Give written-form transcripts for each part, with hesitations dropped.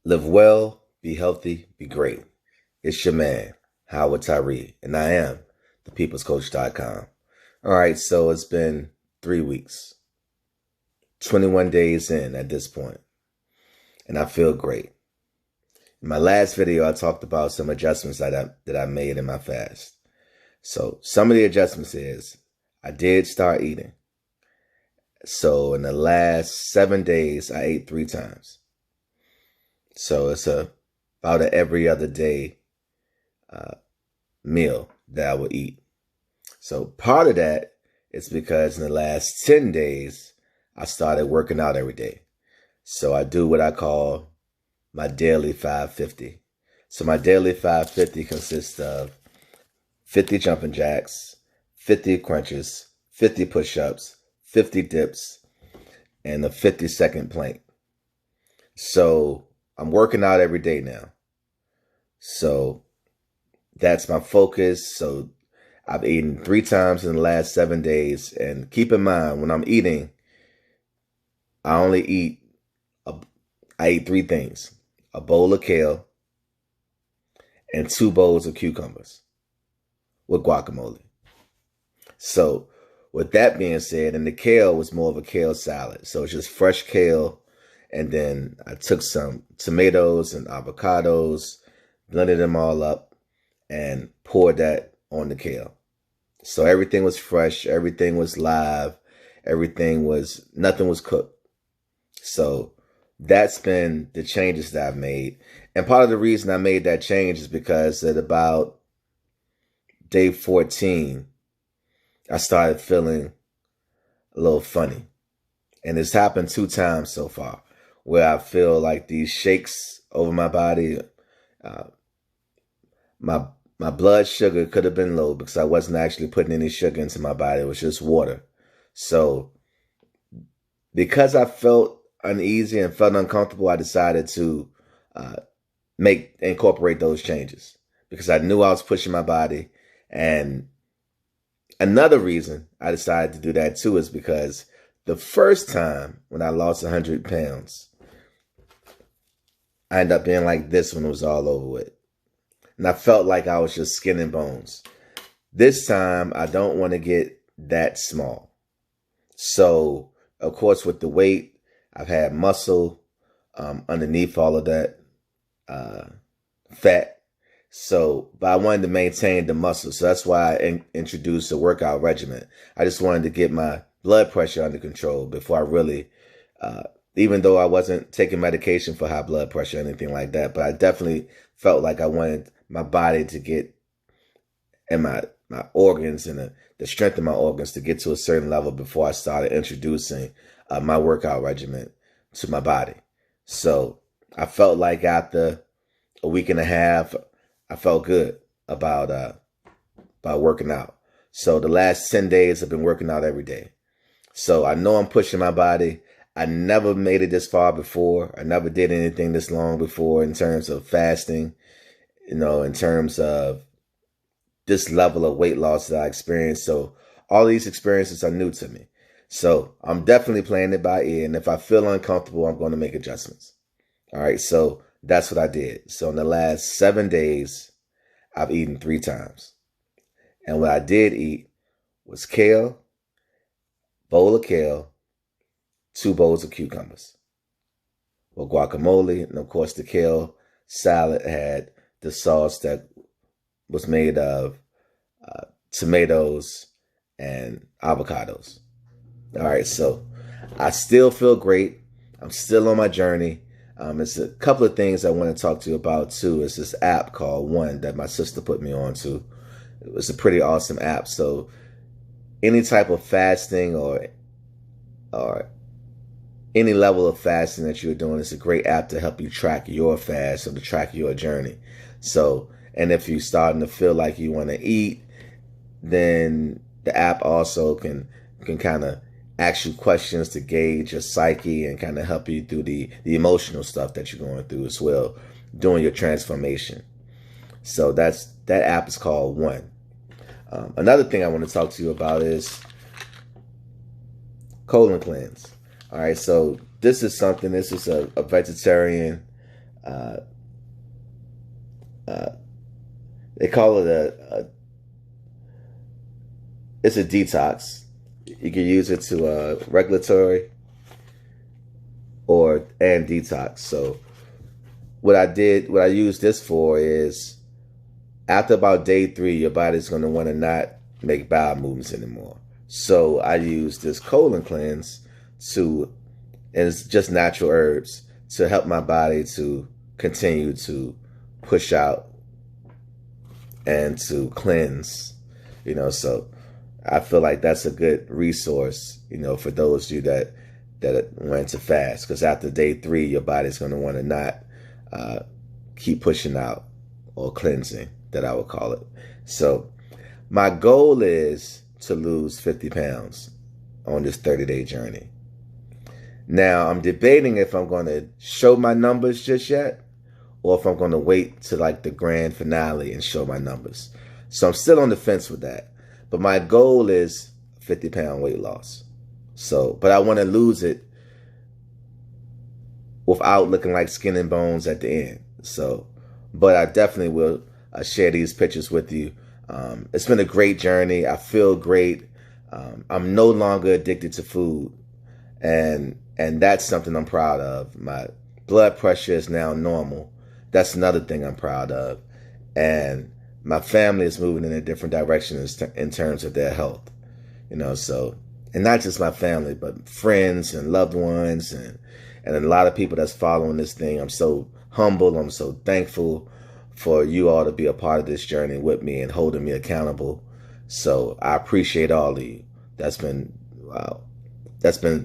Live well, be healthy, be great. It's your man, Howard Tyree, and I am thepeoplescoach.com. All right, so it's been 3 weeks, 21 days in at this point, and I feel great. In my last video, I talked about some adjustments that I made in my fast. So some of the adjustments is I did start eating. So in the last 7 days, I ate 3 times. So it's about an every other day meal that I will eat. So part of that is because in the last 10 days, I started working out every day. So I do what I call my daily 550. So my daily 550 consists of 50 jumping jacks, 50 crunches, 50 push-ups, 50 dips, and a 50-second plank. So I'm working out every day now. So that's my focus. So I've eaten 3 times in the last 7 days. And keep in mind, when I'm eating, I eat 3 things: a bowl of kale and 2 bowls of cucumbers with guacamole. So with that being said, and the kale was more of a kale salad. So it's just fresh kale. And then I took some tomatoes and avocados, blended them all up, and poured that on the kale. So everything was fresh, everything was live, nothing was cooked. So that's been the changes that I've made. And part of the reason I made that change is because at about day 14, I started feeling a little funny. And it's happened 2 times so far, where I feel like these shakes over my body. My blood sugar could have been low because I wasn't actually putting any sugar into my body. It was just water. So because I felt uneasy and felt uncomfortable, I decided to incorporate those changes because I knew I was pushing my body. And another reason I decided to do that too is because the first time when I lost 100 pounds, I ended up being like this when it was all over with. And I felt like I was just skin and bones. This time, I don't want to get that small. So, of course, with the weight, I've had muscle underneath all of that fat. So, but I wanted to maintain the muscle. So that's why I introduced a workout regimen. I just wanted to get my blood pressure under control before I really, even though I wasn't taking medication for high blood pressure or anything like that, but I definitely felt like I wanted my body to get, and my organs and the strength of my organs to get to a certain level before I started introducing my workout regimen to my body. So I felt like after a week and a half, I felt good about working out. So the last 10 days I've been working out every day. So I know I'm pushing my body. I never made it this far before. I never did anything this long before in terms of fasting, in terms of this level of weight loss that I experienced. So all these experiences are new to me. So I'm definitely playing it by ear. And if I feel uncomfortable, I'm going to make adjustments. All right. So that's what I did. So in the last 7 days, I've eaten 3 times. And what I did eat was kale, bowl of kale, 2 bowls of cucumbers with guacamole. And of course, the kale salad had the sauce that was made of tomatoes and avocados. All right, so I still feel great. I'm still on my journey. It's a couple of things I want to talk to you about too. It's this app called One that my sister put me on to. It was a pretty awesome app. So any type of fasting or any level of fasting that you're doing, it's a great app to help you track your fast or to track your journey. So, and if you're starting to feel like you want to eat, then the app also can kind of ask you questions to gauge your psyche and kind of help you through the emotional stuff that you're going through as well, doing your transformation. So that app is called One. Another thing I want to talk to you about is colon cleanse. All right, so this is a vegetarian Uh, uh, they call it it's a detox. You can use it to regulatory and detox. So what I used this for is after about day 3, your body's going to want to not make bowel movements anymore. So I use this colon cleanse and it's just natural herbs to help my body to continue to push out and to cleanse, so I feel like that's a good resource, for those of you that want to fast, because after day 3, your body's going to want to not keep pushing out or cleansing, that I would call it. So my goal is to lose 50 pounds on this 30-day journey. Now, I'm debating if I'm going to show my numbers just yet, or if I'm going to wait to like the grand finale and show my numbers. So I'm still on the fence with that. But my goal is 50-pound weight loss. So, but I want to lose it without looking like skin and bones at the end. So, but I definitely will share these pictures with you. It's been a great journey. I feel great. I'm no longer addicted to food. And that's something I'm proud of. My blood pressure is now normal. That's another thing I'm proud of. And my family is moving in a different direction in terms of their health. So, and not just my family, but friends and loved ones and a lot of people that's following this thing. I'm so humble. I'm so thankful for you all to be a part of this journey with me and holding me accountable. So I appreciate all of you. That's been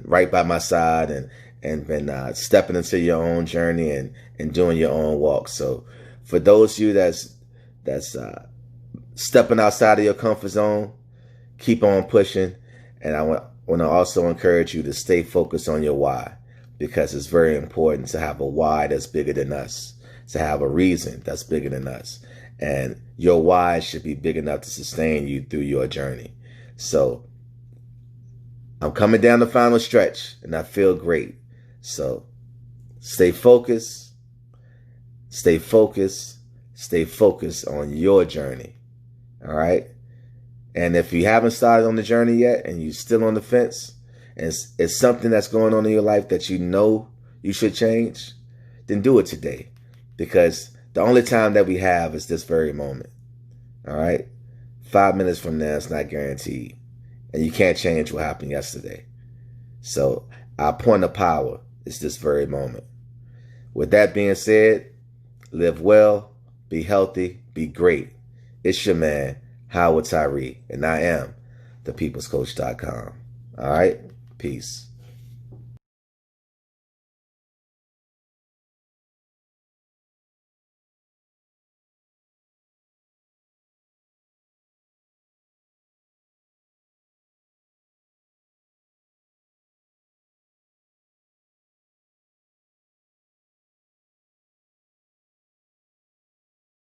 right by my side and been stepping into your own journey and doing your own walk. So for those of you that's stepping outside of your comfort zone, keep on pushing. And I want to also encourage you to stay focused on your why, because it's very important to have a why that's bigger than us, to have a reason that's bigger than us. And your why should be big enough to sustain you through your journey. So I'm coming down the final stretch and I feel great. So stay focused, stay focused, stay focused on your journey. All right. And if you haven't started on the journey yet and you're still on the fence, and it's something that's going on in your life that you know you should change, then do it today. Because the only time that we have is this very moment. All right. 5 minutes from now, it's not guaranteed. And you can't change what happened yesterday. So our point of power is this very moment. With that being said, live well, be healthy, be great. It's your man, Howard Tyree, and I am thepeoplescoach.com. All right? Peace.